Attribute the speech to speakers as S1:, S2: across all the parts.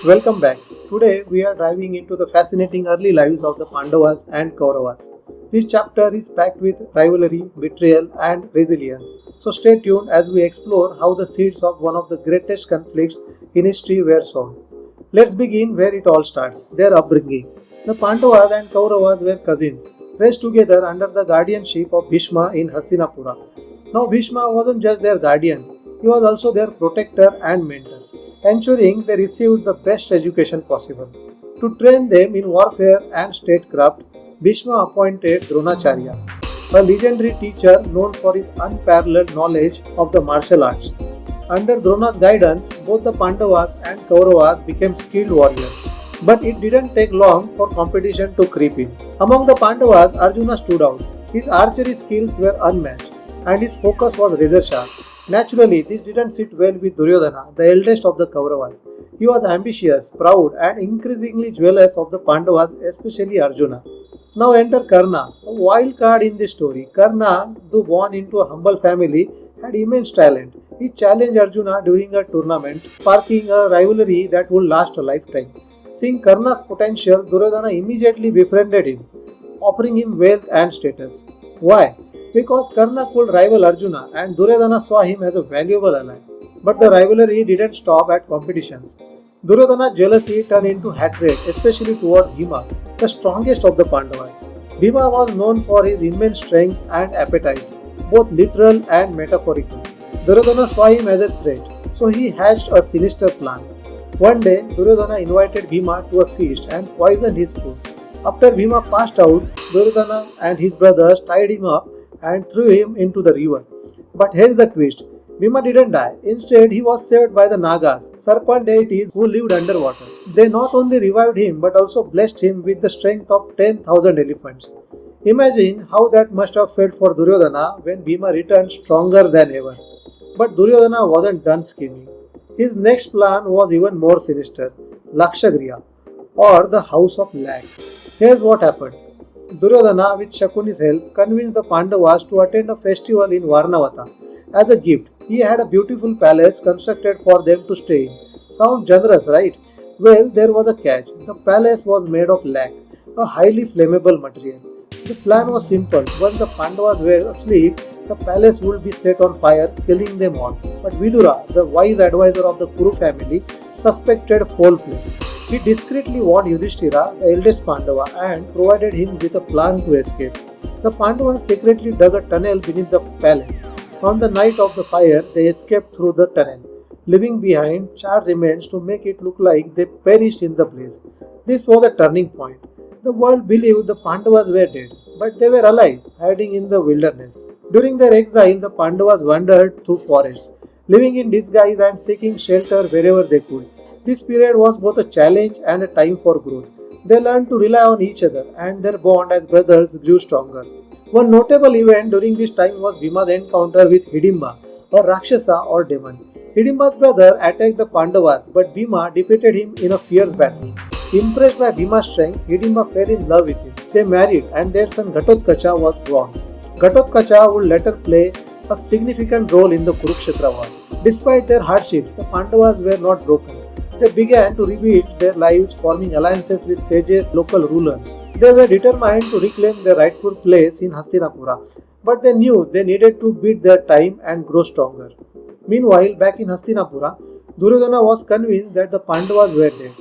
S1: Welcome back. Today we are diving into the fascinating early lives of the Pandavas and Kauravas. This chapter is packed with rivalry, betrayal, and resilience. So stay tuned as we explore how the seeds of one of the greatest conflicts in history were sown. Let's begin where it all starts, their upbringing. The Pandavas and Kauravas were cousins, raised together under the guardianship of Bhishma in Hastinapura. Now Bhishma wasn't just their guardian, he was also their protector and mentor, ensuring they received the best education possible. To train them in warfare and statecraft, Bhishma appointed Dronacharya, a legendary teacher known for his unparalleled knowledge of the martial arts. Under Drona's guidance, both the Pandavas and Kauravas became skilled warriors. But it didn't take long for competition to creep in. Among the Pandavas, Arjuna stood out. His archery skills were unmatched, and his focus was razor sharp. Naturally, this didn't sit well with Duryodhana, the eldest of the Kauravas. He was ambitious, proud, and increasingly jealous of the Pandavas, especially Arjuna. Now enter Karna, a wild card in this story. Karna, though born into a humble family, had immense talent. He challenged Arjuna during a tournament, sparking a rivalry that would last a lifetime. Seeing Karna's potential, Duryodhana immediately befriended him, offering him wealth and status. Why? Because Karna could rival Arjuna and Duryodhana saw him as a valuable ally. But the rivalry didn't stop at competitions. Duryodhana's jealousy turned into hatred, especially toward Bhima, the strongest of the Pandavas. Bhima was known for his immense strength and appetite, both literal and metaphorical. Duryodhana saw him as a threat, so he hatched a sinister plan. One day, Duryodhana invited Bhima to a feast and poisoned his food. After Bhima passed out, Duryodhana and his brothers tied him up and threw him into the river. But here's the twist. Bhima didn't die. Instead, he was saved by the Nagas, serpent deities who lived underwater. They not only revived him but also blessed him with the strength of 10,000 elephants. Imagine how that must have felt for Duryodhana when Bhima returned stronger than ever. But Duryodhana wasn't done scheming. His next plan was even more sinister, Lakshagriha, or the House of Lag. Here's what happened. Duryodhana, with Shakuni's help, convinced the Pandavas to attend a festival in Varnavata. As a gift, he had a beautiful palace constructed for them to stay in. Sounds generous, right? Well, there was a catch. The palace was made of lac, a highly flammable material. The plan was simple. Once the Pandavas were asleep, the palace would be set on fire, killing them all. But Vidura, the wise advisor of the Kuru family, suspected foul play. He discreetly warned Yudhishthira, the eldest Pandava, and provided him with a plan to escape. The Pandavas secretly dug a tunnel beneath the palace. On the night of the fire, they escaped through the tunnel, leaving behind charred remains to make it look like they perished in the blaze. This was a turning point. The world believed the Pandavas were dead, but they were alive, hiding in the wilderness. During their exile, the Pandavas wandered through forests, living in disguise and seeking shelter wherever they could. This period was both a challenge and a time for growth. They learned to rely on each other, and their bond as brothers grew stronger. One notable event during this time was Bhima's encounter with Hidimba, a Rakshasa or demon. Hidimba's brother attacked the Pandavas, but Bhima defeated him in a fierce battle. Impressed by Bhima's strength, Hidimba fell in love with him. They married, and their son Ghatotkacha was born. Ghatotkacha would later play a significant role in the Kurukshetra war. Despite their hardships, the Pandavas were not broken. They began to rebuild their lives, forming alliances with sages, local rulers. They were determined to reclaim their rightful place in Hastinapura, but they knew they needed to beat their time and grow stronger. Meanwhile, back in Hastinapura, Duryodhana was convinced that the Pandavas were dead,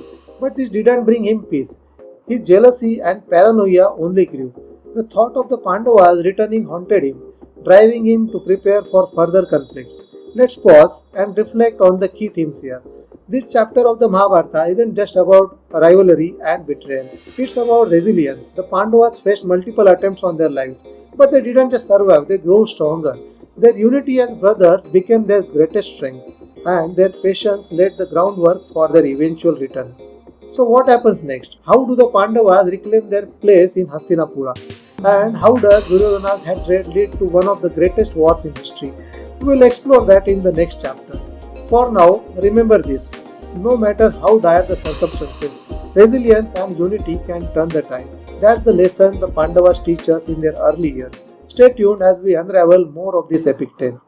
S1: but this didn't bring him peace. His jealousy and paranoia only grew. The thought of the Pandavas returning haunted him, driving him to prepare for further conflicts. Let's pause and reflect on the key themes here. This chapter of the Mahabharata isn't just about rivalry and betrayal. It's about resilience. The Pandavas faced multiple attempts on their lives, but they didn't just survive, they grew stronger. Their unity as brothers became their greatest strength, and their patience laid the groundwork for their eventual return. So what happens next? How do the Pandavas reclaim their place in Hastinapura? And how does Duryodhana's hatred lead to one of the greatest wars in history? We will explore that in the next chapter. For now, remember this. No matter how dire the circumstances, resilience and unity can turn the tide. That's the lesson the Pandavas teach us in their early years. Stay tuned as we unravel more of this epic tale.